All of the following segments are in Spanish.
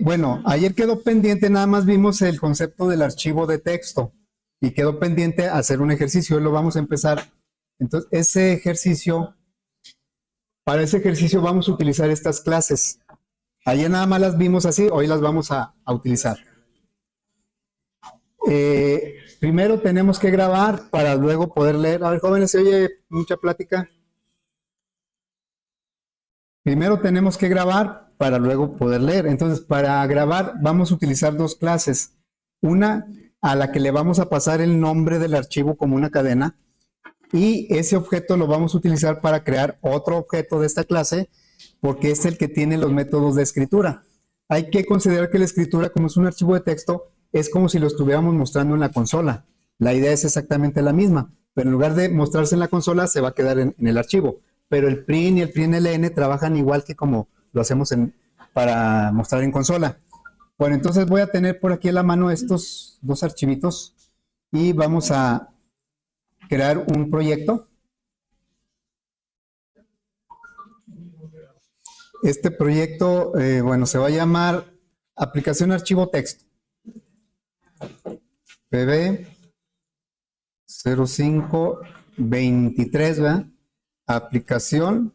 Bueno, ayer quedó pendiente, nada más vimos el concepto del archivo de texto y quedó pendiente hacer un ejercicio, hoy lo vamos a empezar. Entonces, para ese ejercicio vamos a utilizar estas clases. Ayer nada más las vimos así, hoy las vamos a utilizar. Primero tenemos que grabar para luego poder leer. A ver, jóvenes, ¿se oye mucha plática? Primero tenemos que grabar para luego poder leer. Entonces, para grabar vamos a utilizar dos clases. Una a la que le vamos a pasar el nombre del archivo como una cadena y ese objeto lo vamos a utilizar para crear otro objeto de esta clase porque es el que tiene los métodos de escritura. Hay que considerar que la escritura, como es un archivo de texto, es como si lo estuviéramos mostrando en la consola. La idea es exactamente la misma, pero en lugar de mostrarse en la consola se va a quedar en el archivo. Pero el print y el println trabajan igual que como lo hacemos para mostrar en consola. Bueno, entonces voy a tener por aquí a la mano estos dos archivitos y vamos a crear un proyecto. Este proyecto, bueno, se va a llamar aplicación archivo texto. PB 0523, ¿verdad? Aplicación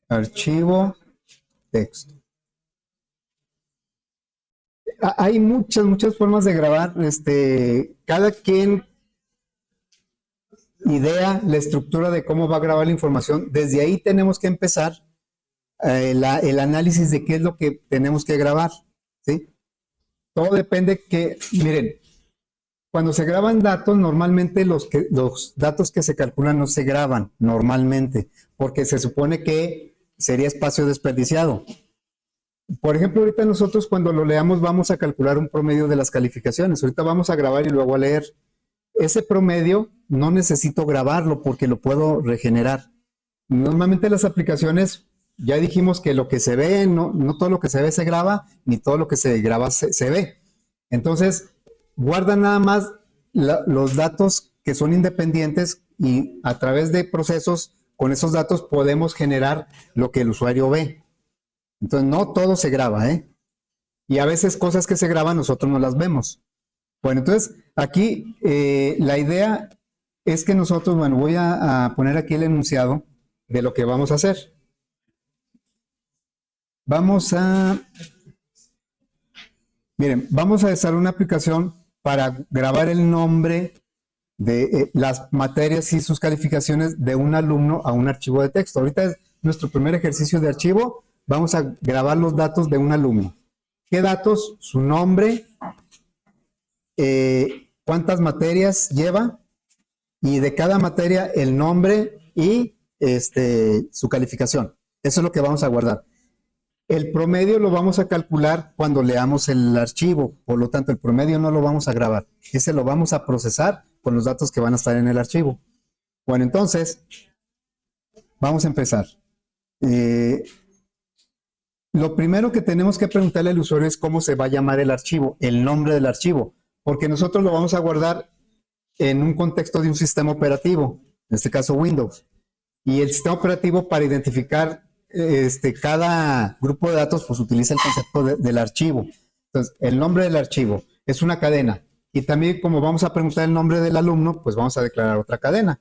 archivo texto. Hay muchas formas de grabar. Cada quien idea la estructura de cómo va a grabar la información. Desde ahí tenemos que empezar el análisis de qué es lo que tenemos que grabar, ¿sí? Todo depende que, miren, cuando se graban datos, normalmente los datos que se calculan no se graban normalmente, porque se supone que sería espacio desperdiciado. Por ejemplo, ahorita nosotros cuando lo leamos vamos a calcular un promedio de las calificaciones. Ahorita vamos a grabar y luego a leer. Ese promedio no necesito grabarlo porque lo puedo regenerar. Normalmente las aplicaciones, ya dijimos que lo que se ve, no todo lo que se ve se graba, ni todo lo que se graba se ve. Entonces, guarda nada más los datos que son independientes y a través de procesos, con esos datos podemos generar lo que el usuario ve. Entonces, no todo se graba, ¿eh? Y a veces cosas que se graban nosotros no las vemos. Bueno, entonces, aquí la idea es que nosotros, bueno, voy a poner aquí el enunciado de lo que vamos a hacer. Miren, vamos a desarrollar una aplicación para grabar el nombre de las materias y sus calificaciones de un alumno a un archivo de texto. Ahorita es nuestro primer ejercicio de archivo. Vamos a grabar los datos de un alumno. ¿Qué datos? Su nombre, cuántas materias lleva y de cada materia el nombre y su calificación. Eso es lo que vamos a guardar. El promedio lo vamos a calcular cuando leamos el archivo, por lo tanto el promedio no lo vamos a grabar, ese lo vamos a procesar con los datos que van a estar en el archivo. Bueno, entonces, vamos a empezar. Lo primero que tenemos que preguntarle al usuario es cómo se va a llamar el archivo, el nombre del archivo, porque nosotros lo vamos a guardar en un contexto de un sistema operativo, en este caso Windows. Y el sistema operativo para identificar cada grupo de datos pues utiliza el concepto del archivo. Entonces, el nombre del archivo es una cadena. Y también como vamos a preguntar el nombre del alumno, pues vamos a declarar otra cadena.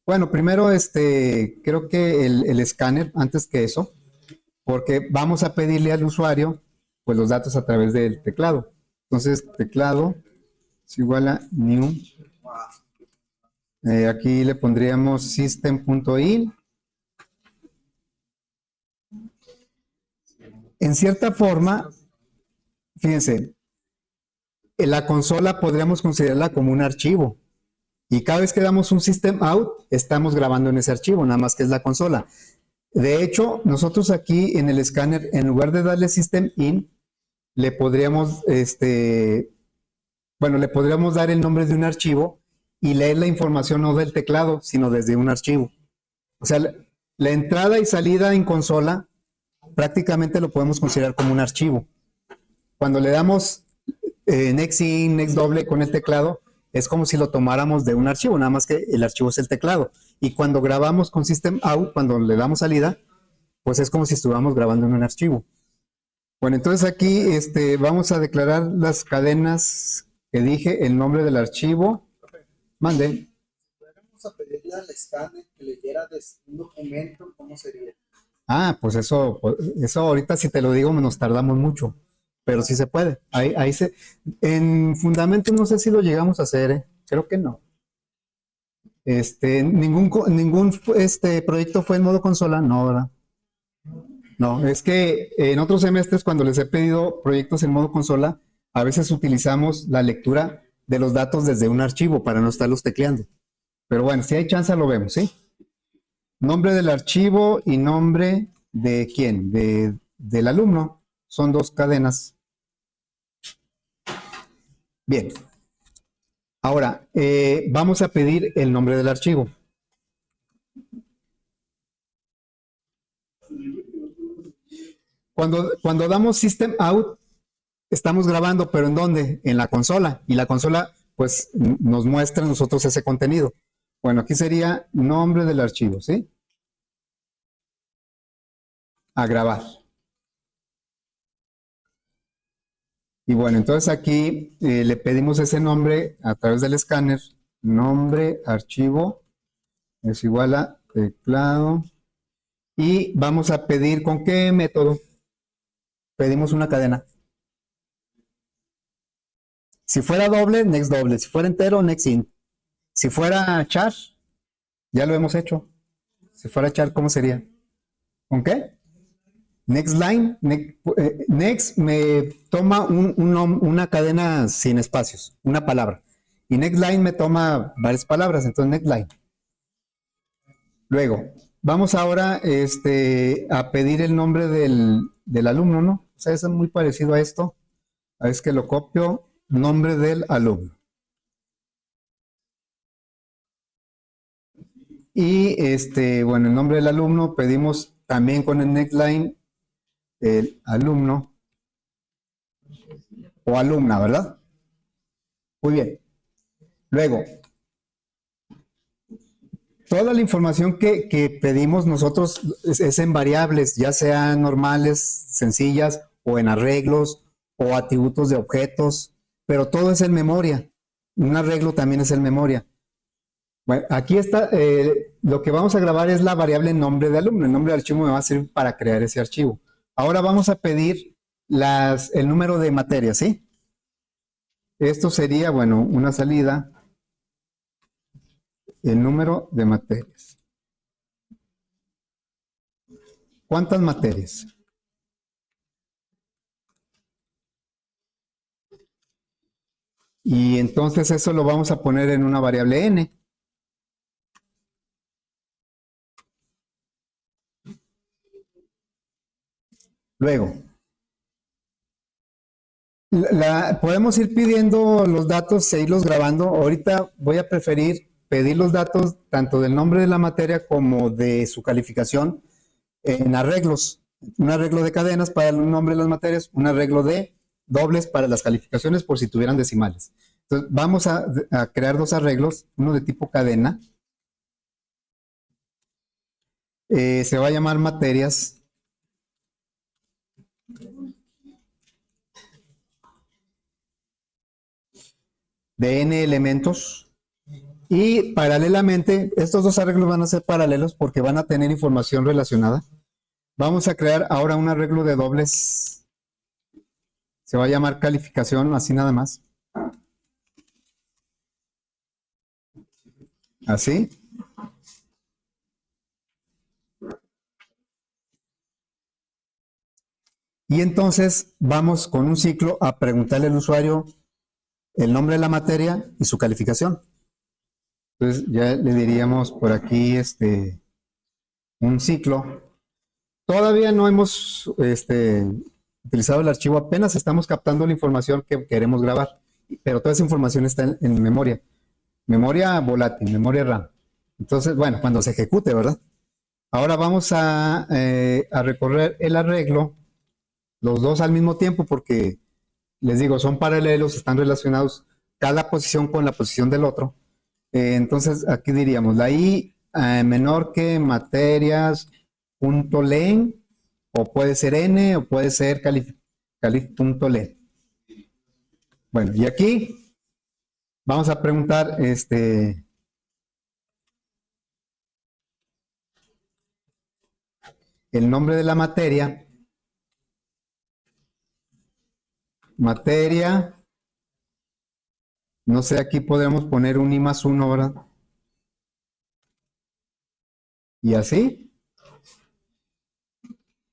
Bueno, primero creo que el escáner, antes que eso, porque vamos a pedirle al usuario pues los datos a través del teclado. Entonces, teclado es igual a new. Aquí le pondríamos system.in. En cierta forma, fíjense, en la consola podríamos considerarla como un archivo. Y cada vez que damos un system out, estamos grabando en ese archivo, nada más que es la consola. De hecho, nosotros aquí en el escáner, en lugar de darle system in, le podríamos, le podríamos dar el nombre de un archivo y leer la información no del teclado, sino desde un archivo. O sea, la entrada y salida en consola prácticamente lo podemos considerar como un archivo. Cuando le damos next in, next doble con el teclado, es como si lo tomáramos de un archivo, nada más que el archivo es el teclado. Y cuando grabamos con system out, cuando le damos salida, pues es como si estuviéramos grabando en un archivo. Bueno, entonces aquí vamos a declarar las cadenas que dije, el nombre del archivo. Mande. Vamos a pedirle al escáner que leyera un documento, ¿cómo sería? Ah, pues eso ahorita si te lo digo nos tardamos mucho, pero sí se puede. En fundamento no sé si lo llegamos a hacer, ¿eh? Creo que no. Ningún proyecto fue en modo consola, no, ¿verdad? No, es que en otros semestres cuando les he pedido proyectos en modo consola, a veces utilizamos la lectura de los datos desde un archivo para no estarlos tecleando. Pero bueno, si hay chance lo vemos, ¿sí? Nombre del archivo y nombre de quién, del alumno. Son dos cadenas. Bien. Ahora, vamos a pedir el nombre del archivo. Cuando damos system out, estamos grabando, pero ¿en dónde? En la consola. Y la consola, pues, nos muestra a nosotros ese contenido. Bueno, aquí sería nombre del archivo, ¿sí? A grabar. Y bueno, entonces aquí le pedimos ese nombre a través del escáner. Nombre, archivo, es igual a teclado. Y vamos a pedir, ¿con qué método? Pedimos una cadena. Si fuera doble, next doble. Si fuera entero, next int. Si fuera char, ya lo hemos hecho. Si fuera char, ¿cómo sería? ¿Con qué? Next line. Next me toma una cadena sin espacios, una palabra. Y next line me toma varias palabras, entonces next line. Luego, vamos ahora a pedir el nombre del alumno, ¿no? O sea, es muy parecido a esto. A ver, es que lo copio. Nombre del alumno. Y bueno, el nombre del alumno pedimos también con el next line el alumno o alumna, ¿verdad? Muy bien. Luego, toda la información que pedimos nosotros es en variables, ya sean normales, sencillas, o en arreglos, o atributos de objetos, pero todo es en memoria. Un arreglo también es en memoria. Bueno, aquí está, lo que vamos a grabar es la variable nombre de alumno. El nombre del archivo me va a servir para crear ese archivo. Ahora vamos a pedir el número de materias, ¿sí? Esto sería, bueno, una salida, el número de materias. ¿Cuántas materias? Y entonces eso lo vamos a poner en una variable n. Luego, podemos ir pidiendo los datos e irlos grabando. Ahorita voy a preferir pedir los datos tanto del nombre de la materia como de su calificación en arreglos. Un arreglo de cadenas para el nombre de las materias, un arreglo de dobles para las calificaciones por si tuvieran decimales. Entonces, vamos a crear dos arreglos, uno de tipo cadena. Se va a llamar materias. De n elementos. Y paralelamente, estos dos arreglos van a ser paralelos porque van a tener información relacionada. Vamos a crear ahora un arreglo de dobles. Se va a llamar calificación, así nada más. Así. Y entonces vamos con un ciclo a preguntarle al usuario el nombre de la materia y su calificación. Entonces ya le diríamos por aquí un ciclo. Todavía no hemos utilizado el archivo, apenas estamos captando la información que queremos grabar, pero toda esa información está en memoria. Memoria volátil, memoria RAM. Entonces, bueno, cuando se ejecute, ¿verdad? Ahora vamos a recorrer el arreglo, los dos al mismo tiempo, porque les digo, son paralelos, están relacionados cada posición con la posición del otro. Entonces, aquí diríamos, la I menor que materias calif.len, o puede ser n, o puede ser calif.len. Bueno, y aquí vamos a preguntar, el nombre de la materia. Materia, no sé, aquí podemos poner un I+1, ¿verdad? Y así.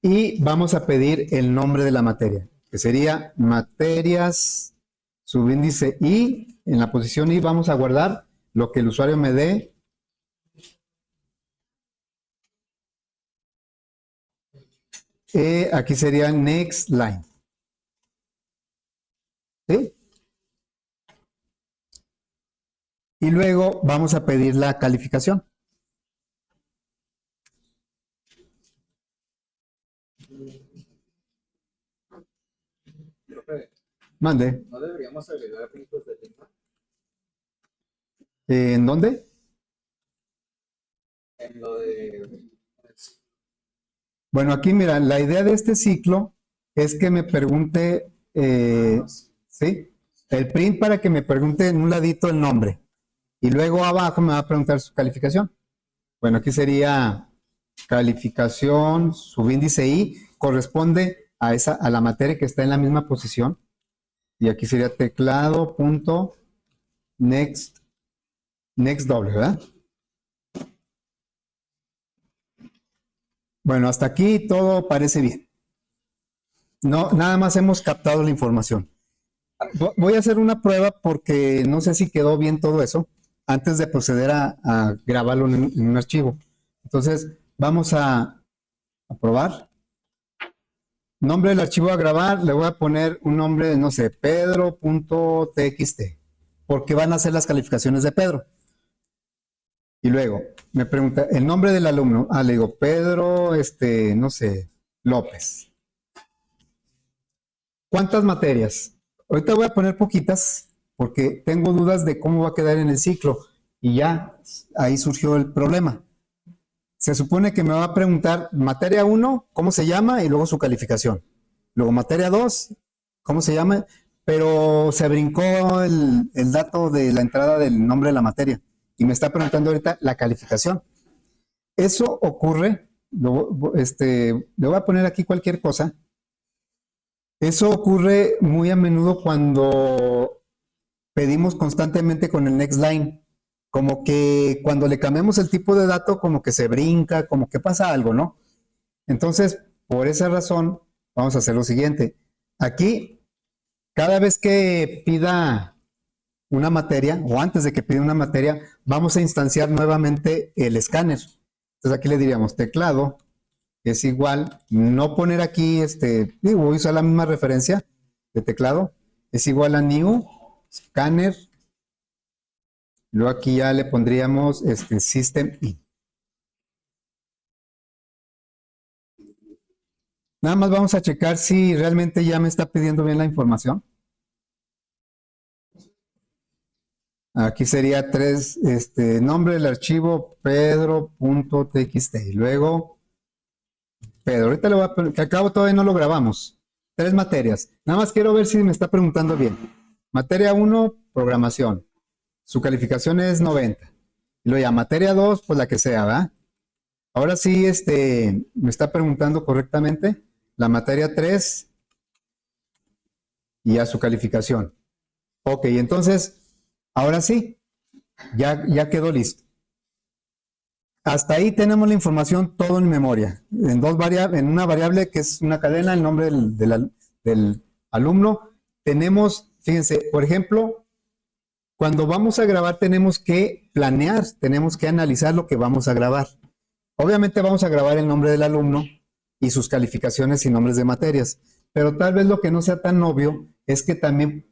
Y vamos a pedir el nombre de la materia, que sería materias, subíndice I. En la posición I vamos a guardar lo que el usuario me dé. Aquí sería next line. ¿Sí? Y luego vamos a pedir la calificación. Profe, Mande. ¿no deberíamos agregar puntos de tema ¿En dónde? en lo de... Bueno, aquí mira, la idea de este ciclo es que me pregunte, ¿sí? El print para que me pregunte en un ladito el nombre. Y luego abajo me va a preguntar su calificación. Bueno, aquí sería calificación, subíndice I, corresponde a la materia que está en la misma posición. Y aquí sería teclado, punto, next doble, ¿verdad? Bueno, hasta aquí todo parece bien. No, nada más hemos captado la información. Voy a hacer una prueba porque no sé si quedó bien todo eso antes de proceder a grabarlo en un archivo. Entonces, vamos a probar. Nombre del archivo a grabar, le voy a poner un nombre, no sé, pedro.txt, porque van a ser las calificaciones de Pedro. Y luego me pregunta el nombre del alumno. Le digo Pedro, no sé, López. ¿Cuántas materias? Ahorita voy a poner poquitas porque tengo dudas de cómo va a quedar en el ciclo y ya ahí surgió el problema. Se supone que me va a preguntar materia 1, ¿cómo se llama? Y luego su calificación. Luego materia 2, ¿cómo se llama? Pero se brincó el dato de la entrada del nombre de la materia y me está preguntando ahorita la calificación. Eso ocurre, le voy a poner aquí cualquier cosa. Eso ocurre muy a menudo cuando pedimos constantemente con el next line. Como que cuando le cambiamos el tipo de dato, como que se brinca, como que pasa algo, ¿no? Entonces, por esa razón, vamos a hacer lo siguiente. Aquí, cada vez que pida una materia, o antes de que pida una materia, vamos a instanciar nuevamente el escáner. Entonces aquí le diríamos teclado es igual, no poner aquí, voy a usar la misma referencia de teclado, es igual a new, scanner, luego aquí ya le pondríamos system in. Nada más vamos a checar si realmente ya me está pidiendo bien la información. Aquí sería nombre del archivo pedro.txt. Y luego, Pedro, ahorita le voy a poner, que acabo todavía no lo grabamos. 3 materias. Nada más quiero ver si me está preguntando bien. Materia 1, programación. Su calificación es 90. Y luego ya, materia 2, pues la que sea, ¿verdad? Ahora sí, me está preguntando correctamente. La materia 3 y a su calificación. Ok, entonces, ahora sí, ya quedó listo. Hasta ahí tenemos la información todo en memoria. En una variable que es una cadena, el nombre del alumno. Tenemos, fíjense, por ejemplo, cuando vamos a grabar tenemos que planear, tenemos que analizar lo que vamos a grabar. Obviamente vamos a grabar el nombre del alumno y sus calificaciones y nombres de materias, pero tal vez lo que no sea tan obvio es que también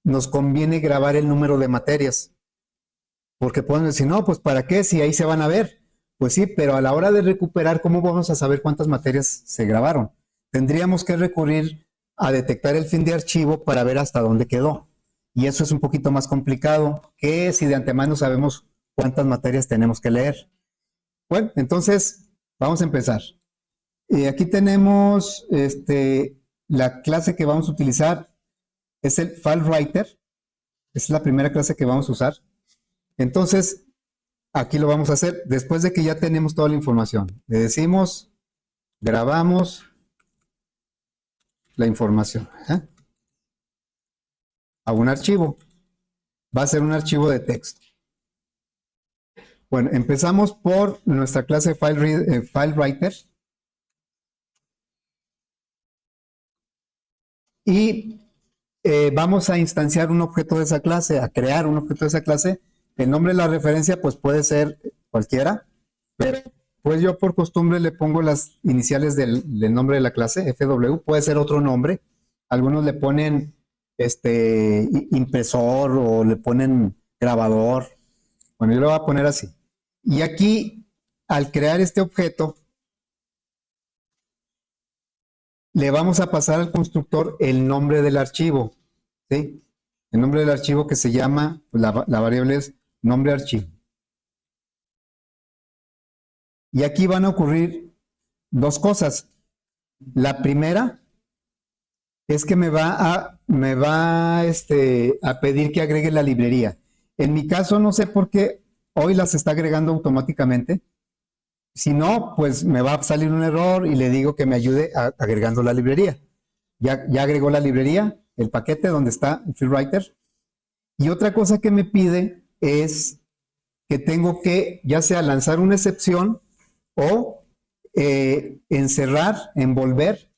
nos conviene grabar el número de materias. Porque pueden decir, no, pues ¿para qué? Si ahí se van a ver. Pues sí, pero a la hora de recuperar, ¿cómo vamos a saber cuántas materias se grabaron? Tendríamos que recurrir a detectar el fin de archivo para ver hasta dónde quedó. Y eso es un poquito más complicado que si de antemano sabemos cuántas materias tenemos que leer. Bueno, entonces vamos a empezar. Aquí tenemos la clase que vamos a utilizar, es el FileWriter. Es la primera clase que vamos a usar. Entonces, aquí lo vamos a hacer después de que ya tenemos toda la información. Le decimos, grabamos la información a un archivo. Va a ser un archivo de texto. Bueno, empezamos por nuestra clase FileWriter. Y vamos a instanciar un objeto de esa clase, a crear un objeto de esa clase. El nombre de la referencia pues puede ser cualquiera, pero pues yo por costumbre le pongo las iniciales del nombre de la clase, FW, puede ser otro nombre. Algunos le ponen impresor o le ponen grabador. Bueno, yo lo voy a poner así. Y aquí, al crear este objeto, le vamos a pasar al constructor el nombre del archivo, ¿sí? El nombre del archivo que se llama, pues la variable es nombre archivo. Y aquí van a ocurrir dos cosas. La primera es que me va a pedir que agregue la librería. En mi caso, no sé por qué hoy las está agregando automáticamente. Si no, pues me va a salir un error y le digo que me ayude agregando la librería. Ya agregó la librería, el paquete donde está el FileWriter. Y otra cosa que me pide es que tengo que ya sea lanzar una excepción o encerrar, envolver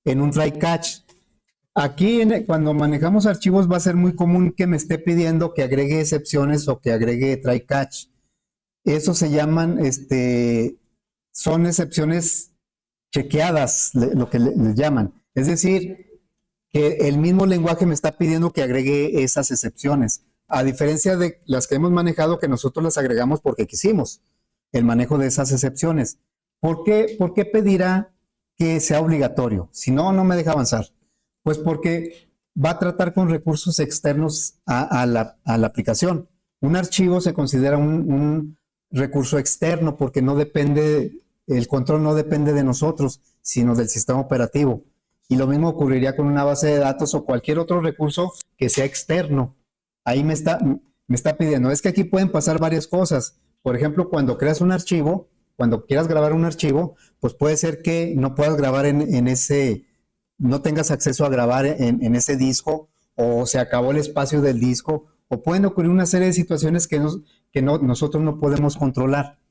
en un try catch. Aquí cuando manejamos archivos va a ser muy común que me esté pidiendo que agregue excepciones o que agregue try catch. Eso se llaman, son excepciones chequeadas, lo que les llaman. Es decir, que el mismo lenguaje me está pidiendo que agregue esas excepciones, a diferencia de las que hemos manejado, que nosotros las agregamos porque quisimos el manejo de esas excepciones. ¿Por qué pedirá que sea obligatorio? Si no, no me deja avanzar. Pues porque va a tratar con recursos externos a la aplicación. Un archivo se considera un recurso externo porque no depende, el control no depende de nosotros, sino del sistema operativo. Y lo mismo ocurriría con una base de datos o cualquier otro recurso que sea externo. Ahí me está pidiendo. Es que aquí pueden pasar varias cosas. Por ejemplo, cuando creas un archivo, cuando quieras grabar un archivo, pues puede ser que no puedas grabar en ese, no tengas acceso a grabar en ese disco, o se acabó el espacio del disco, o pueden ocurrir una serie de situaciones que nosotros no podemos controlar.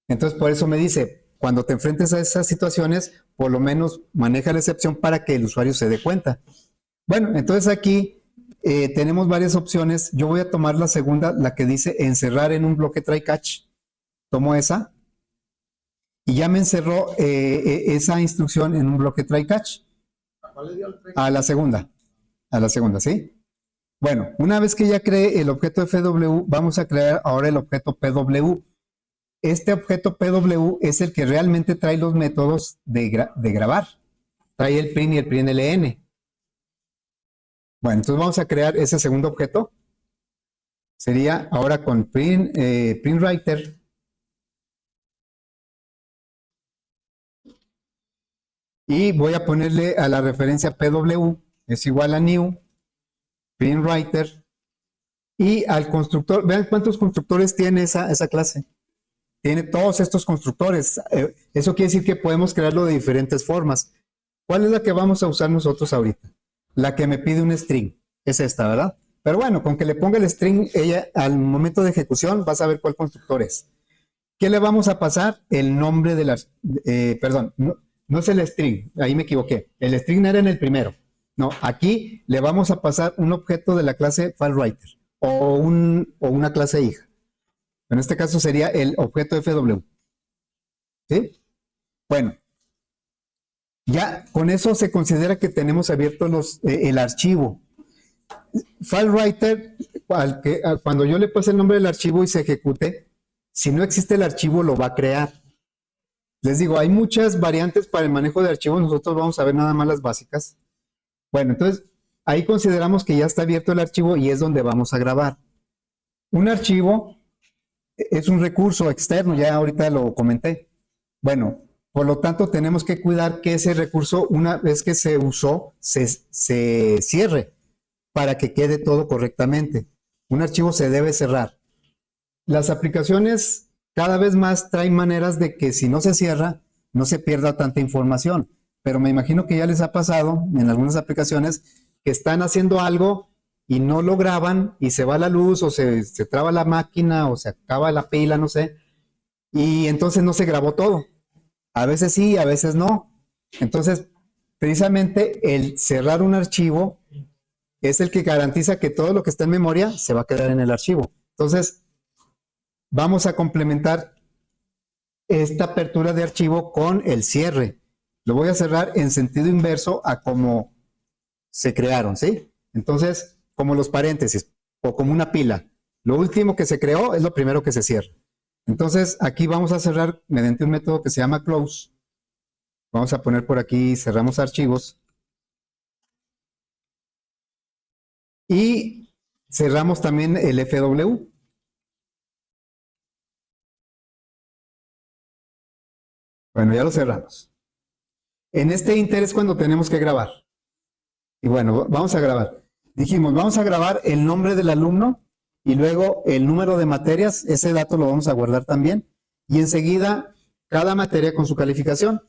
Entonces, por eso me dice, cuando te enfrentes a esas situaciones, por lo menos maneja la excepción para que el usuario se dé cuenta. Bueno, entonces aquí tenemos varias opciones. Yo voy a tomar la segunda, la que dice encerrar en un bloque try catch. Tomo esa y ya me encerró esa instrucción en un bloque try catch. ¿Cuál le dio el A la segunda, ¿sí? Bueno, una vez que ya creé el objeto FW, vamos a crear ahora el objeto PW. Este objeto PW es el que realmente trae los métodos de grabar. Trae el print y el println. Bueno, entonces vamos a crear ese segundo objeto. Sería ahora con printWriter. Y voy a ponerle a la referencia PW, es igual a new, printWriter. Y al constructor, vean cuántos constructores tiene esa clase. Tiene todos estos constructores. Eso quiere decir que podemos crearlo de diferentes formas. ¿Cuál es la que vamos a usar nosotros ahorita? La que me pide un string. Es esta, ¿verdad? Pero bueno, con que le ponga el string, ella al momento de ejecución va a saber cuál constructor es. ¿Qué le vamos a pasar? El nombre de las... perdón, no es el string, ahí me equivoqué. El string era en el primero. No, aquí le vamos a pasar un objeto de la clase FileWriter o una clase hija. En este caso sería el objeto FW. ¿Sí? Bueno, ya con eso se considera que tenemos abierto el archivo. FileWriter, cuando yo le pase el nombre del archivo y se ejecute, si no existe el archivo lo va a crear. Les digo, hay muchas variantes para el manejo de archivos, nosotros vamos a ver nada más las básicas. Bueno, entonces ahí consideramos que ya está abierto el archivo y es donde vamos a grabar. Un archivo es un recurso externo, ya ahorita lo comenté. Bueno, Por lo tanto, tenemos que cuidar que ese recurso, una vez que se usó, se cierre para que quede todo correctamente. Un archivo se debe cerrar. Las aplicaciones cada vez más traen maneras de que si no se cierra, no se pierda tanta información. Pero me imagino que ya les ha pasado en algunas aplicaciones que están haciendo algo y no lo graban y se va la luz o se traba la máquina o se acaba la pila, no sé, y entonces no se grabó todo. A veces sí, a veces no. Entonces, precisamente el cerrar un archivo es el que garantiza que todo lo que está en memoria se va a quedar en el archivo. Entonces, vamos a complementar esta apertura de archivo con el cierre. Lo voy a cerrar en sentido inverso a como se crearon, ¿sí? Entonces, como los paréntesis o como una pila. Lo último que se creó es lo primero que se cierra. Entonces, aquí vamos a cerrar mediante un método que se llama close. Vamos a poner por aquí, cerramos archivos. Y cerramos también el FW. Bueno, ya lo cerramos. En este inter es cuando tenemos que grabar. Y bueno, vamos a grabar. Dijimos, vamos a grabar el nombre del alumno y luego el número de materias. Ese dato lo vamos a guardar también. Y enseguida, cada materia con su calificación.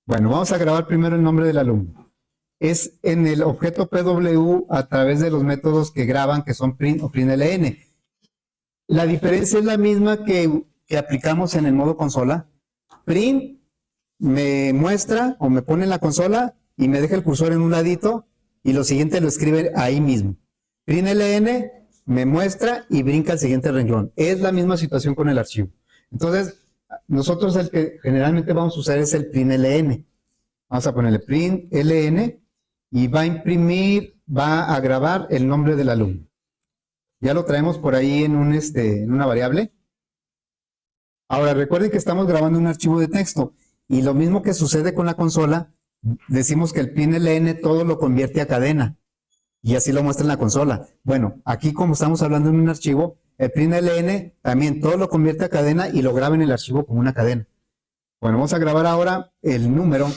Bueno, vamos a grabar primero el nombre del alumno. Es en el objeto PW a través de los métodos que graban, que son print o println. La diferencia es la misma que aplicamos en el modo consola. Print me muestra o me pone en la consola y me deja el cursor en un ladito y lo siguiente lo escribe ahí mismo. Println me muestra y brinca al siguiente renglón. Es la misma situación con el archivo. Entonces, nosotros el que generalmente vamos a usar es el println. Vamos a ponerle println y va a imprimir, va a grabar el nombre del alumno. Ya lo traemos por ahí en una variable. Ahora, recuerden que estamos grabando un archivo de texto y lo mismo que sucede con la consola, decimos que el println todo lo convierte a cadena y así lo muestra en la consola. Bueno, aquí como estamos hablando en un archivo, el println también todo lo convierte a cadena y lo graba en el archivo como una cadena. Bueno, vamos a grabar ahora el número.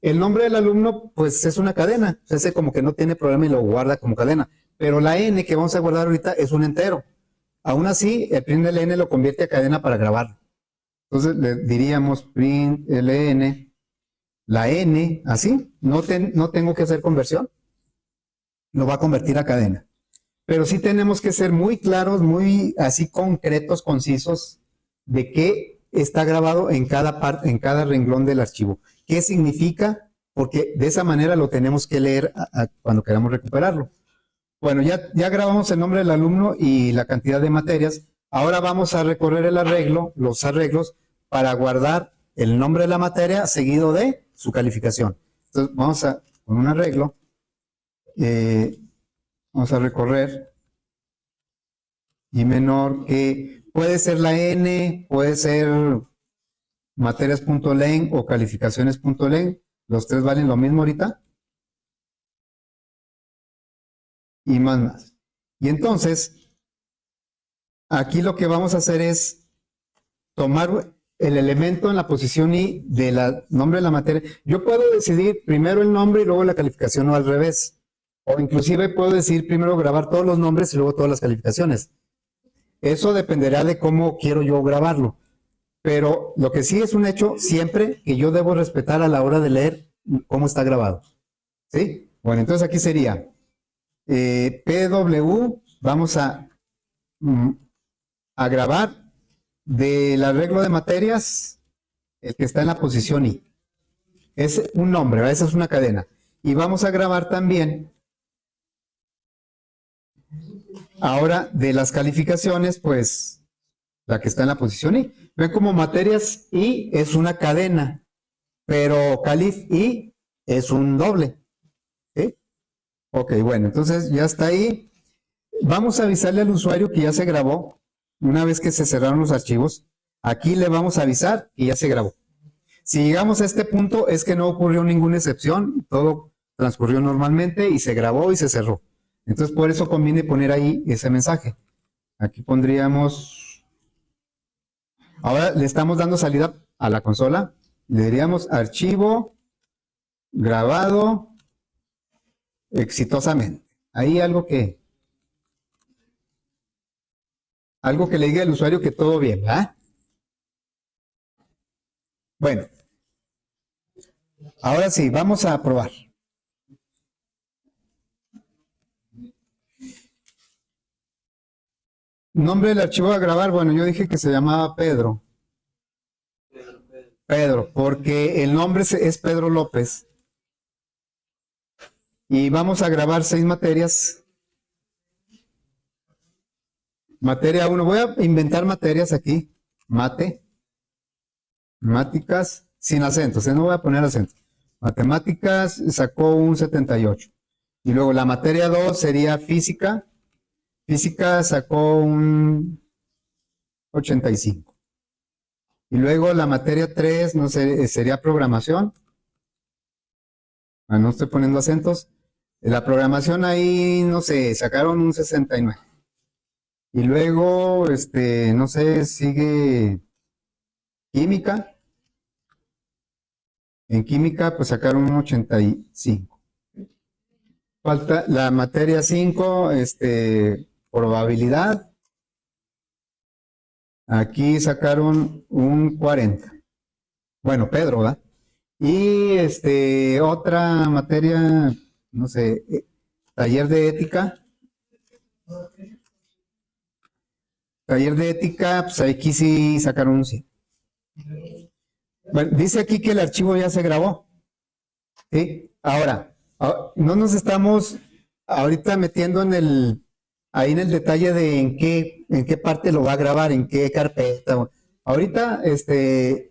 El nombre del alumno, pues es una cadena. Ese como que no tiene problema y lo guarda como cadena. Pero la n que vamos a guardar ahorita es un entero. Aún así, el println lo convierte a cadena para grabarlo. Entonces le diríamos println, la n, así, no tengo que hacer conversión, lo va a convertir a cadena. Pero sí tenemos que ser muy claros, muy así concretos, concisos, de qué está grabado en cada parte, en cada renglón del archivo. ¿Qué significa? Porque de esa manera lo tenemos que leer cuando queramos recuperarlo. Bueno, ya grabamos el nombre del alumno y la cantidad de materias. Ahora vamos a recorrer los arreglos, para guardar el nombre de la materia seguido de su calificación. Entonces, con un arreglo, vamos a recorrer y menor que puede ser la n, puede ser materias.len o calificaciones.len. Los tres valen lo mismo ahorita. Y más. Y entonces, aquí lo que vamos a hacer es tomar el elemento en la posición i del nombre de la materia. Yo puedo decidir primero el nombre y luego la calificación o al revés. O inclusive puedo decidir primero grabar todos los nombres y luego todas las calificaciones. Eso dependerá de cómo quiero yo grabarlo. Pero lo que sí es un hecho siempre que yo debo respetar a la hora de leer cómo está grabado. ¿Sí? Bueno, entonces aquí sería PW, vamos a grabar del arreglo de materias, el que está en la posición I. Es un nombre, esa es una cadena. Y vamos a grabar también, ahora de las calificaciones, pues la que está en la posición I. Ven como materias I es una cadena, pero calif I es un doble. ¿Sí? Ok, bueno, entonces ya está ahí. Vamos a avisarle al usuario que ya se grabó. Una vez que se cerraron los archivos, aquí le vamos a avisar y ya se grabó. Si llegamos a este punto es que no ocurrió ninguna excepción, todo transcurrió normalmente y se grabó y se cerró. Entonces por eso conviene poner ahí ese mensaje. Aquí pondríamos, ahora le estamos dando salida a la consola Le diríamos archivo grabado exitosamente. Ahí algo que le diga al usuario que todo bien, ¿verdad? Bueno, ahora sí, vamos a probar. Nombre del archivo a grabar, bueno, yo dije que se llamaba Pedro. Pedro, porque el nombre es Pedro López. Y vamos a grabar 6 materias. Materia 1, voy a inventar materias aquí. Matemáticas, sin acentos, no voy a poner acentos. Matemáticas sacó un 78. Y luego la materia 2 sería física. Física sacó un 85. Y luego la materia 3, no sé, sería programación. No estoy poniendo acentos. La programación ahí, no sé, sacaron un 69. Y luego, no sé, sigue química. En química, pues sacaron un 85. Falta la materia 5, probabilidad. Aquí sacaron un 40. Bueno, Pedro, ¿verdad? Y otra materia, no sé, taller de ética. Taller de ética, pues aquí sí sacaron un 100. Bueno, dice aquí que el archivo ya se grabó. ¿Sí? Ahora, no nos estamos ahorita metiendo ahí en el detalle de en qué parte lo va a grabar, en qué carpeta. Ahorita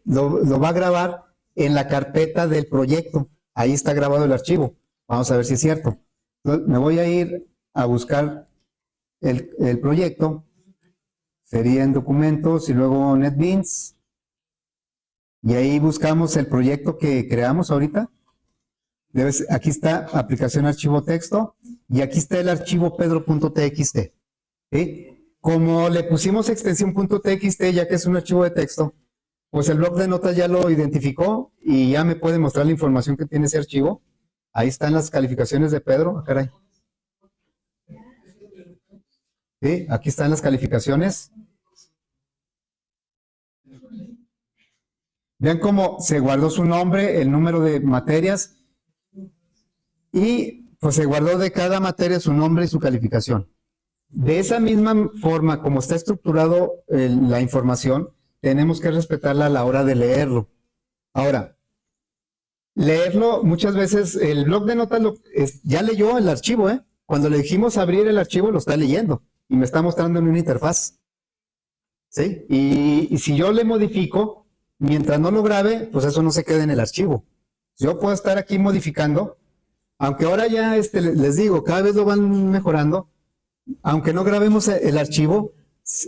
lo va a grabar en la carpeta del proyecto. Ahí está grabado el archivo. Vamos a ver si es cierto. Entonces, me voy a ir a buscar el proyecto. Sería en documentos y luego NetBeans. Y ahí buscamos el proyecto que creamos ahorita. Aquí está aplicación archivo texto y aquí está el archivo pedro.txt. ¿Sí? Como le pusimos extensión .txt, ya que es un archivo de texto, pues el bloc de notas ya lo identificó y ya me puede mostrar la información que tiene ese archivo. Ahí están las calificaciones de Pedro. Ah, caray. ¿Sí? Aquí están las calificaciones. Vean cómo se guardó su nombre, el número de materias y pues se guardó de cada materia su nombre y su calificación. De esa misma forma, como está estructurado la información, tenemos que respetarla a la hora de leerlo. Ahora, leerlo, muchas veces el bloc de notas ya leyó el archivo, ¿eh? Cuando le dijimos abrir el archivo, lo está leyendo y me está mostrando en una interfaz. ¿Sí? Y si yo le modifico, mientras no lo grabe, pues eso no se queda en el archivo. Yo puedo estar aquí modificando, aunque ahora ya les digo, cada vez lo van mejorando, aunque no grabemos el archivo,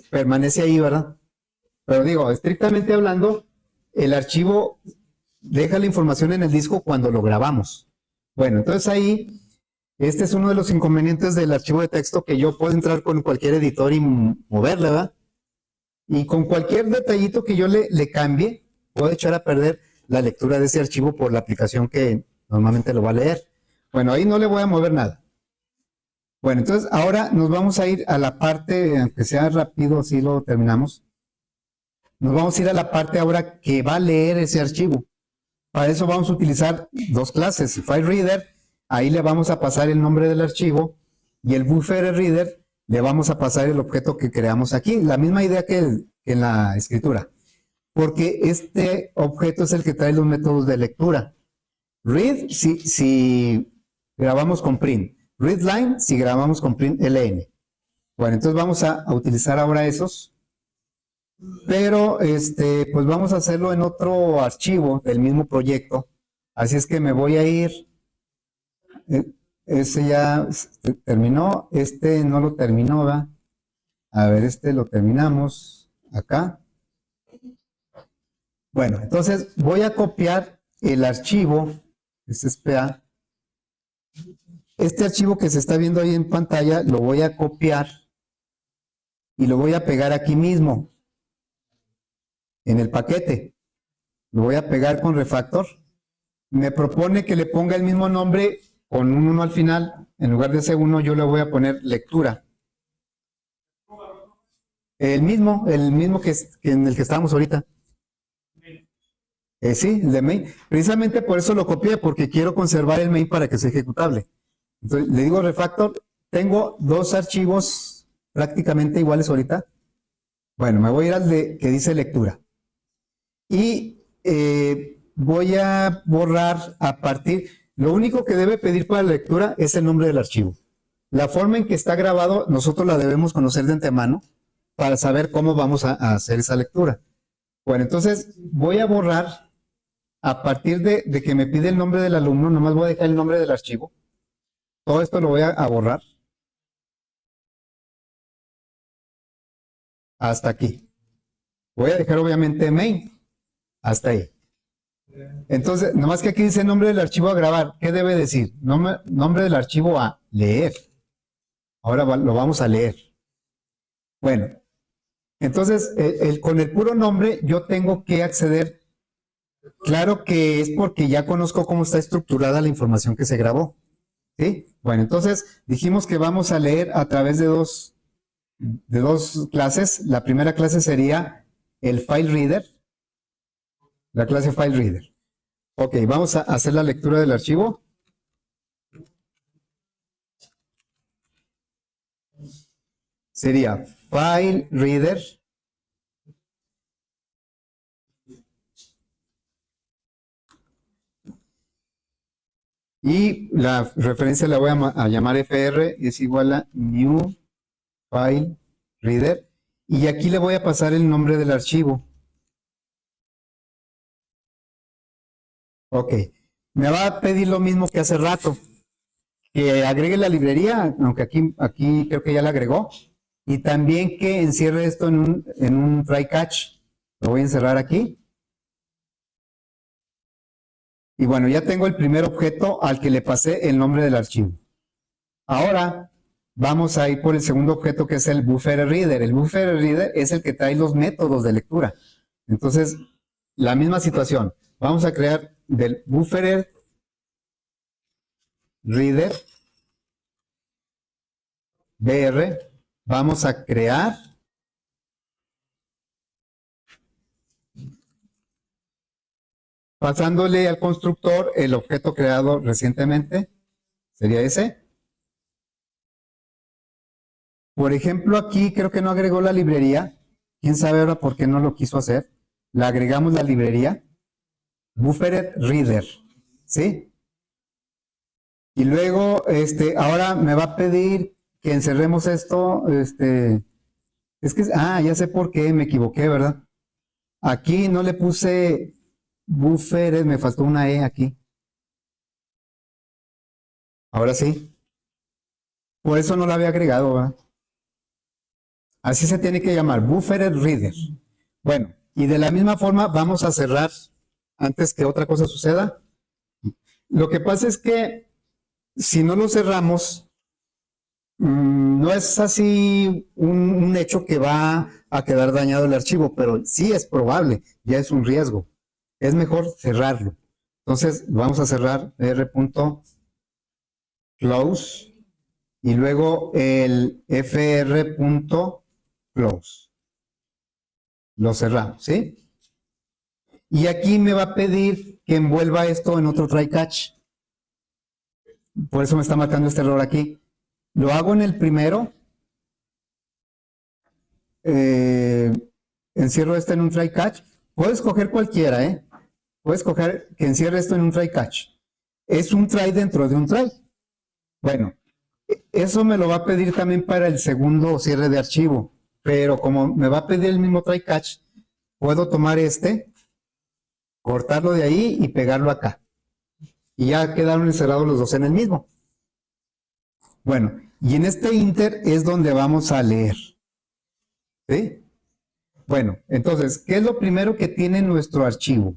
permanece ahí, ¿verdad? Pero digo, estrictamente hablando, el archivo deja la información en el disco cuando lo grabamos. Bueno, entonces ahí, este es uno de los inconvenientes del archivo de texto, que yo puedo entrar con cualquier editor y moverle, ¿verdad? Y con cualquier detallito que yo le cambie, puedo echar a perder la lectura de ese archivo por la aplicación que normalmente lo va a leer. Bueno, ahí no le voy a mover nada. Bueno, entonces ahora nos vamos a ir a la parte, aunque sea rápido, así lo terminamos. Nos vamos a ir a la parte ahora que va a leer ese archivo. Para eso vamos a utilizar dos clases. FileReader, ahí le vamos a pasar el nombre del archivo, y el BufferReader le vamos a pasar el objeto que creamos aquí. La misma idea que en la escritura. Porque este objeto es el que trae los métodos de lectura. Read si grabamos con print. Readline si grabamos con print ln. Bueno, entonces vamos a utilizar ahora esos. Pero pues vamos a hacerlo en otro archivo del mismo proyecto. Así es que me voy a ir. Ese ya terminó. Este no lo terminó, ¿verdad? A ver, lo terminamos acá. Bueno, entonces voy a copiar el archivo. Este es PA. Este archivo que se está viendo ahí en pantalla lo voy a copiar y lo voy a pegar aquí mismo en el paquete. lo voy a pegar con refactor. Me propone que le ponga el mismo nombre con un 1 al final. En lugar de ese 1 yo le voy a poner lectura. El mismo que en el que estábamos ahorita. Sí, el de main. Precisamente por eso lo copié, porque quiero conservar el main para que sea ejecutable. Entonces le digo refactor. Tengo dos archivos prácticamente iguales ahorita. Bueno, me voy a ir al de que dice lectura. Y voy a borrar a partir. Lo único que debe pedir para la lectura es el nombre del archivo. La forma en que está grabado, nosotros la debemos conocer de antemano para saber cómo vamos a hacer esa lectura. Bueno, entonces voy a borrar a partir de que me pide el nombre del alumno, nomás voy a dejar el nombre del archivo. Todo esto lo voy a borrar. Hasta aquí. Voy a dejar obviamente main. Hasta ahí. Entonces, nomás que aquí dice nombre del archivo a grabar. ¿Qué debe decir? Nombre del archivo a leer. Ahora lo vamos a leer. Bueno, entonces, con el puro nombre yo tengo que acceder. Claro que es porque ya conozco cómo está estructurada la información que se grabó. ¿Sí? Bueno, entonces dijimos que vamos a leer a través de dos clases. La primera clase sería el file reader. La clase file reader. Ok, vamos a hacer la lectura del archivo. Sería file reader. Y la referencia la voy a llamar FR, es igual a new file reader. Y aquí le voy a pasar el nombre del archivo. Ok, me va a pedir lo mismo que hace rato, que agregue la librería, aunque aquí creo que ya la agregó, y también que encierre esto en un try catch. Lo voy a encerrar aquí. Y bueno, ya tengo el primer objeto al que le pasé el nombre del archivo. Ahora vamos a ir por el segundo objeto, que es el buffer reader. El buffer reader es el que trae los métodos de lectura. Entonces, la misma situación. Vamos a crear del buffer reader br. Vamos a crear pasándole al constructor el objeto creado recientemente. Sería ese. Por ejemplo, aquí creo que no agregó la librería. ¿Quién sabe ahora por qué no lo quiso hacer? Le agregamos la librería. Buffered Reader. ¿Sí? Y luego, ahora me va a pedir que encerremos esto. Ya sé por qué, me equivoqué, ¿verdad? Aquí no le puse buffered, me faltó una E aquí. Ahora sí. Por eso no la había agregado, ¿verdad? Así se tiene que llamar, Buffered Reader. Bueno, y de la misma forma vamos a cerrar antes que otra cosa suceda. Lo que pasa es que si no lo cerramos, no es así un hecho que va a quedar dañado el archivo, pero sí es probable, ya es un riesgo. Es mejor cerrarlo. Entonces vamos a cerrar r.close y luego el fr.close. Lo cerramos, ¿sí? Y aquí me va a pedir que envuelva esto en otro try catch. Por eso me está marcando este error aquí. Lo hago en el primero. Encierro esto en un try catch. Puedes escoger cualquiera, ¿eh? Puedes escoger que encierre esto en un try catch. Es un try dentro de un try. Bueno, eso me lo va a pedir también para el segundo cierre de archivo. Pero como me va a pedir el mismo try catch, puedo tomar cortarlo de ahí y pegarlo acá. Y ya quedaron encerrados los dos en el mismo. Bueno, y en este inter es donde vamos a leer. ¿Sí? Bueno, entonces, ¿qué es lo primero que tiene nuestro archivo?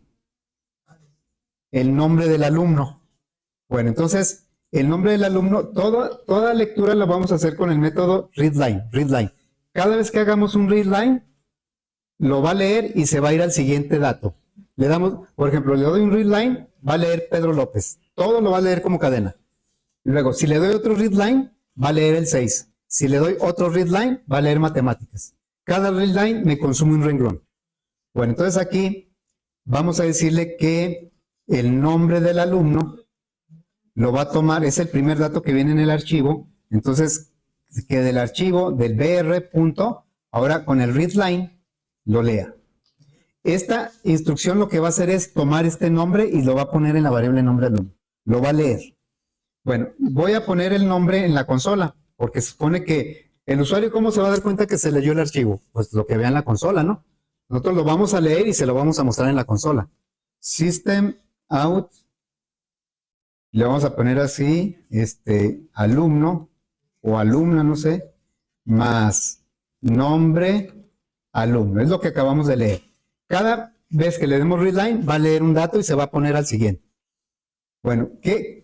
El nombre del alumno. Bueno, entonces, el nombre del alumno, toda lectura la vamos a hacer con el método readline. Cada vez que hagamos un readline, lo va a leer y se va a ir al siguiente dato. Le damos, por ejemplo, le doy un read line, va a leer Pedro López. Todo lo va a leer como cadena. Luego, si le doy otro read line, va a leer el 6. Si le doy otro read line, va a leer matemáticas. Cada read line me consume un renglón. Bueno, entonces aquí vamos a decirle que el nombre del alumno lo va a tomar, es el primer dato que viene en el archivo. Entonces, que del archivo del br punto, ahora con el read line, lo lea. Esta instrucción lo que va a hacer es tomar este nombre y lo va a poner en la variable nombre alumno. Lo va a leer. Bueno, voy a poner el nombre en la consola, porque se supone que el usuario, ¿cómo se va a dar cuenta que se leyó el archivo? Pues lo que vea en la consola, ¿no? Nosotros lo vamos a leer y se lo vamos a mostrar en la consola. System out, le vamos a poner así, alumno o alumna, no sé, más nombre alumno. Es lo que acabamos de leer. Cada vez que le demos readline, va a leer un dato y se va a poner al siguiente. Bueno,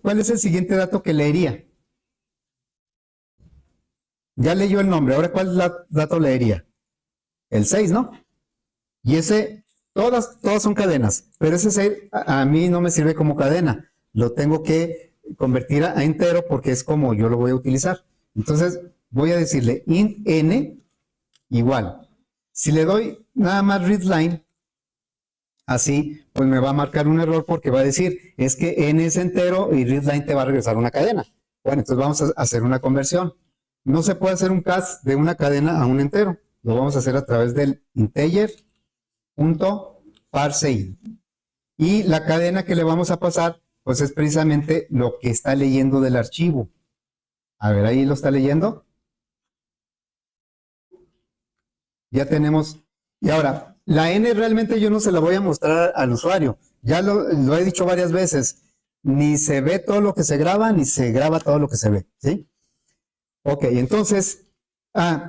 ¿cuál es el siguiente dato que leería? Ya leyó el nombre, ahora ¿cuál dato leería? El 6, ¿no? Y ese, todas son cadenas, pero ese 6 a mí no me sirve como cadena. Lo tengo que convertir a entero porque es como yo lo voy a utilizar. Entonces voy a decirle int n igual. Si le doy nada más readline, así, pues me va a marcar un error porque va a decir, es que n es entero y readline te va a regresar una cadena. Bueno, entonces vamos a hacer una conversión. No se puede hacer un cast de una cadena a un entero. Lo vamos a hacer a través del integer.parseInt. Y la cadena que le vamos a pasar, pues es precisamente lo que está leyendo del archivo. A ver, ahí lo está leyendo. Ya tenemos. Y ahora, la n realmente yo no se la voy a mostrar al usuario. Ya lo he dicho varias veces. Ni se ve todo lo que se graba, ni se graba todo lo que se ve. ¿Sí? Ok, entonces,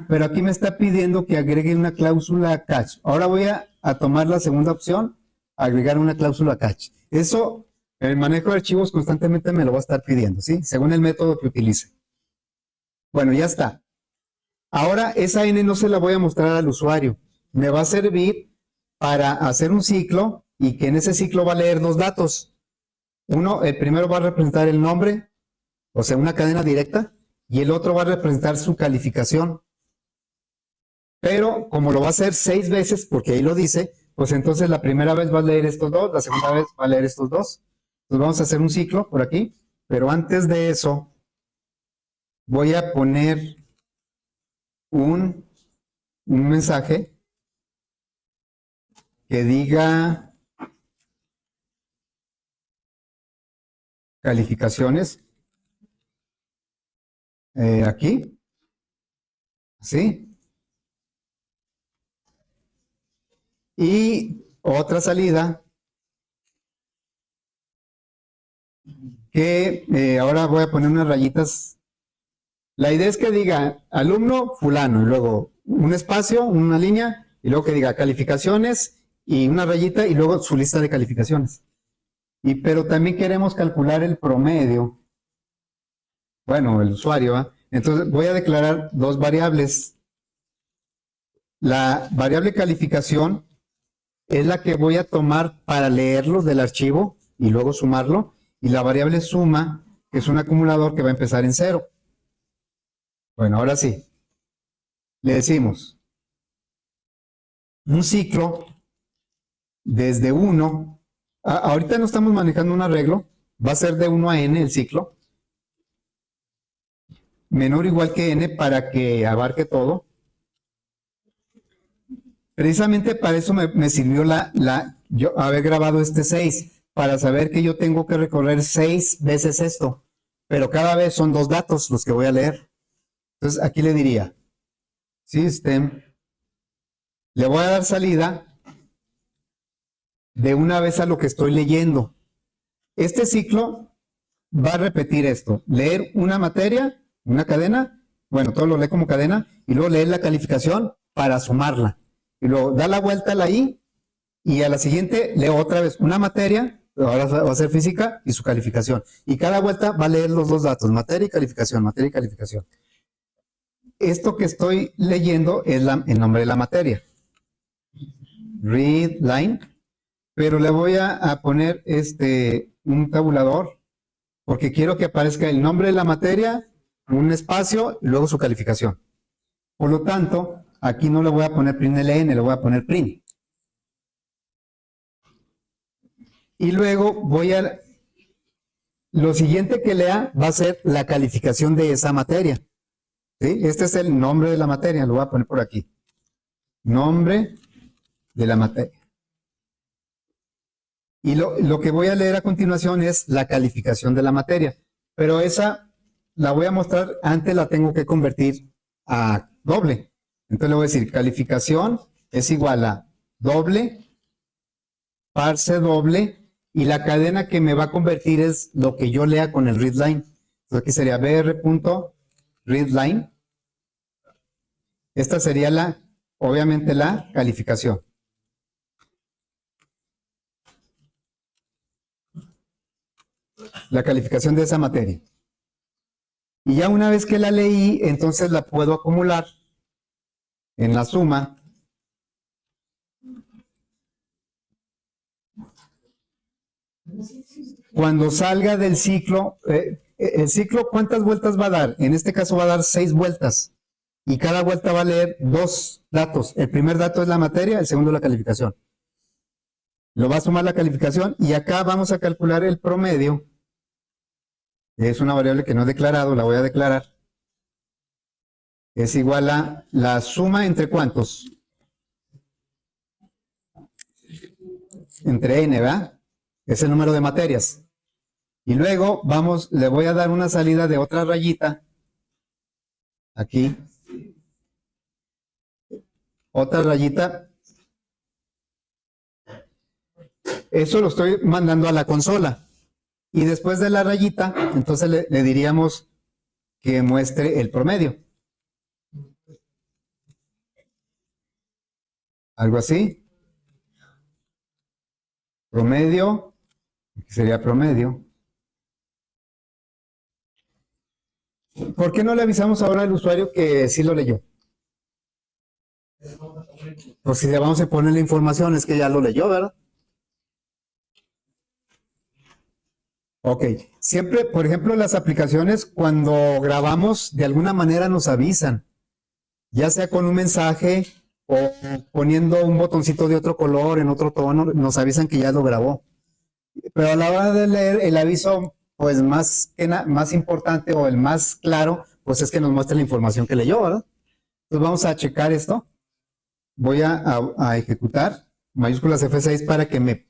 pero aquí me está pidiendo que agregue una cláusula catch. Ahora voy a tomar la segunda opción, agregar una cláusula catch. Eso, el manejo de archivos constantemente me lo va a estar pidiendo, ¿sí? Según el método que utilice. Bueno, ya está. Ahora esa n no se la voy a mostrar al usuario. Me va a servir para hacer un ciclo y que en ese ciclo va a leer dos datos. El primero va a representar el nombre, o sea, una cadena directa, y el otro va a representar su calificación. Pero como lo va a hacer 6 veces, porque ahí lo dice, pues entonces la primera vez va a leer estos dos, la segunda vez va a leer estos dos. Entonces vamos a hacer un ciclo por aquí, pero antes de eso voy a poner un mensaje que diga calificaciones. Aquí, ¿sí? Y otra salida que ahora voy a poner unas rayitas. La idea es que diga alumno fulano y luego un espacio, una línea y luego que diga calificaciones y una rayita y luego su lista de calificaciones. Pero también queremos calcular el promedio. Bueno, el usuario, ¿eh? Entonces voy a declarar dos variables. La variable calificación es la que voy a tomar para leerlo del archivo y luego sumarlo. Y la variable suma, que es un acumulador que va a empezar en 0. Bueno, ahora sí. Le decimos un ciclo desde 1. Ahorita no estamos manejando un arreglo. Va a ser de 1 a n el ciclo. Menor o igual que n para que abarque todo. Precisamente para eso me sirvió yo haber grabado este 6, para saber que yo tengo que recorrer 6 veces esto, pero cada vez son 2 datos los que voy a leer. Entonces aquí le diría, system, le voy a dar salida de una vez a lo que estoy leyendo. Este ciclo va a repetir esto, leer una materia, una cadena, bueno, todo lo lee como cadena, y luego leer la calificación para sumarla. Y luego da la vuelta a la i y a la siguiente leo otra vez una materia, ahora va a ser física y su calificación. Y cada vuelta va a leer los dos datos, materia y calificación, materia y calificación. Esto que estoy leyendo es el nombre de la materia. Read line. pero le voy a poner un tabulador, porque quiero que aparezca el nombre de la materia, un espacio y luego su calificación. Por lo tanto, aquí no le voy a poner print LN, le voy a poner print. Y luego lo siguiente que lea va a ser la calificación de esa materia. ¿Sí? Este es el nombre de la materia, lo voy a poner por aquí. Nombre de la materia. Y lo que voy a leer a continuación es la calificación de la materia. Pero esa la voy a mostrar, antes la tengo que convertir a doble. Entonces le voy a decir, calificación es igual a doble, parse doble, y la cadena que me va a convertir es lo que yo lea con el readline. Entonces aquí sería br.readline. Esta sería obviamente la calificación. La calificación de esa materia. Y ya una vez que la leí, entonces la puedo acumular en la suma. Cuando salga del ciclo, el ciclo, ¿cuántas vueltas va a dar? En este caso va a dar 6 vueltas. Y cada vuelta va a leer 2 datos. El primer dato es la materia, el segundo la calificación. Lo va a sumar la calificación y acá vamos a calcular el promedio. Es una variable que no he declarado, la voy a declarar. Es igual a la suma entre ¿cuántos? Entre n, ¿verdad? Es el número de materias. Y luego le voy a dar una salida de otra rayita. Aquí. Otra rayita. Eso lo estoy mandando a la consola. Y después de la rayita, entonces le diríamos que muestre el promedio. Algo así. Promedio. Aquí sería promedio. ¿Por qué no le avisamos ahora al usuario que sí lo leyó? Pues si le vamos a poner la información, es que ya lo leyó, ¿verdad? Ok, siempre, por ejemplo, las aplicaciones cuando grabamos de alguna manera nos avisan, ya sea con un mensaje o poniendo un botoncito de otro color, en otro tono, nos avisan que ya lo grabó. Pero a la hora de leer el aviso, pues más importante o el más claro, pues es que nos muestra la información que leyó, ¿verdad? Entonces vamos a checar esto. Voy a ejecutar mayúsculas F6 para que me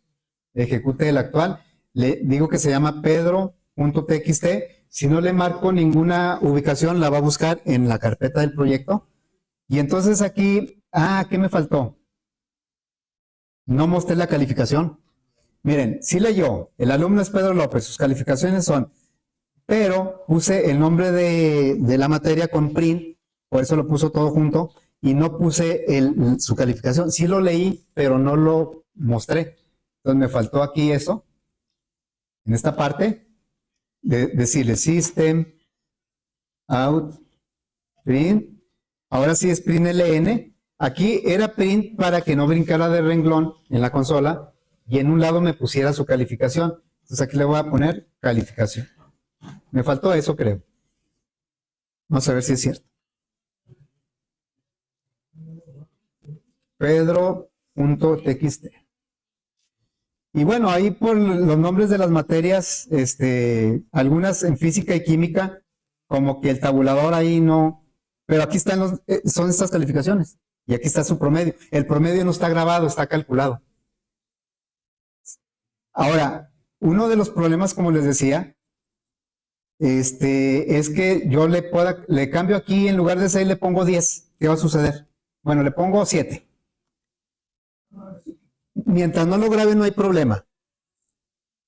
ejecute el actual. Le digo que se llama pedro.txt. Si no le marco ninguna ubicación, la va a buscar en la carpeta del proyecto. Y entonces aquí, ¿qué me faltó? No mostré la calificación. Miren, sí leyó, el alumno es Pedro López, sus calificaciones son, pero puse el nombre de la materia con print, por eso lo puso todo junto, y no puse su calificación. Sí lo leí, pero no lo mostré. Entonces me faltó aquí eso, en esta parte, de decirle system, out, print. Ahora sí es print LN. Aquí era print para que no brincara de renglón en la consola y en un lado me pusiera su calificación. Entonces aquí le voy a poner calificación. Me faltó eso, creo. Vamos a ver si es cierto. Pedro.txt. Y bueno, ahí por los nombres de las materias, algunas en física y química, como que el tabulador ahí no, pero aquí están son estas calificaciones. Y aquí está su promedio. El promedio no está grabado, está calculado. Ahora, uno de los problemas, como les decía, es que yo le cambio aquí, en lugar de 6 le pongo 10. ¿Qué va a suceder? Bueno, le pongo 7. Mientras no lo grabe no hay problema.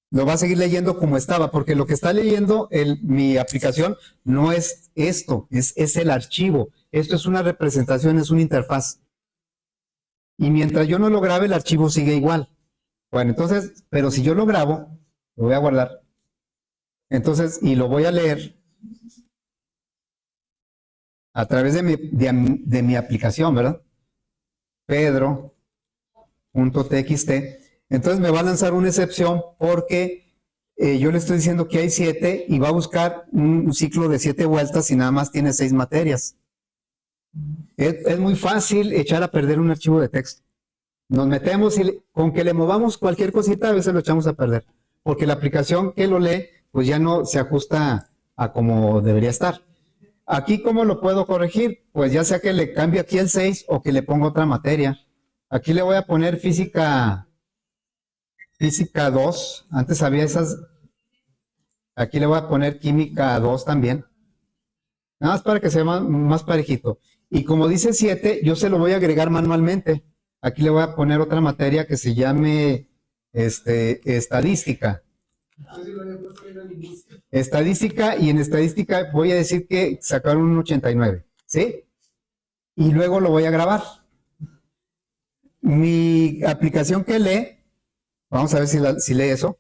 Lo va a seguir leyendo como estaba, porque lo que está leyendo mi aplicación no es esto, es el archivo. Esto es una representación, es una interfaz. Y mientras yo no lo grabe, el archivo sigue igual. Bueno, entonces, pero si yo lo grabo, lo voy a guardar. Entonces, y lo voy a leer a través de mi aplicación, ¿verdad? Pedro.txt. Entonces me va a lanzar una excepción porque yo le estoy diciendo que hay 7 y va a buscar un ciclo de 7 vueltas y nada más tiene 6 materias. Es muy fácil echar a perder un archivo de texto. Nos metemos y con que le movamos cualquier cosita a veces lo echamos a perder. Porque la aplicación que lo lee pues ya no se ajusta a como debería estar. Aquí, ¿cómo lo puedo corregir? Pues ya sea que le cambie aquí el 6 o que le ponga otra materia. Aquí le voy a poner física 2. Antes había esas. Aquí le voy a poner química 2 también. Nada más para que sea más parejito. Y como dice 7, yo se lo voy a agregar manualmente. Aquí le voy a poner otra materia que se llame estadística. Estadística, y en estadística voy a decir que sacaron un 89, ¿sí? Y luego lo voy a grabar. Mi aplicación que lee, vamos a ver si lee eso.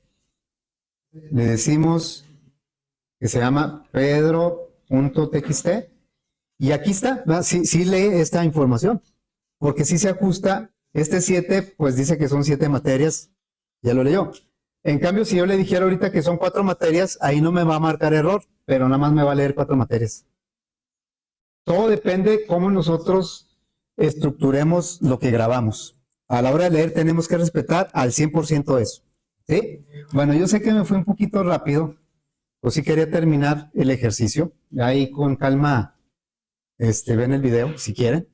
Le decimos que se llama pedro.txt y aquí está, sí lee esta información, porque si se ajusta, este 7, pues dice que son 7 materias, ya lo leyó. En cambio, si yo le dijera ahorita que son 4 materias, ahí no me va a marcar error, pero nada más me va a leer 4 materias. Todo depende cómo nosotros estructuremos lo que grabamos. A la hora de leer tenemos que respetar al 100% eso. ¿Sí? Bueno, yo sé que me fue un poquito rápido, pues sí quería terminar el ejercicio. Ahí con calma, ven el video si quieren.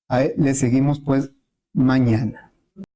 Ahí le seguimos pues mañana.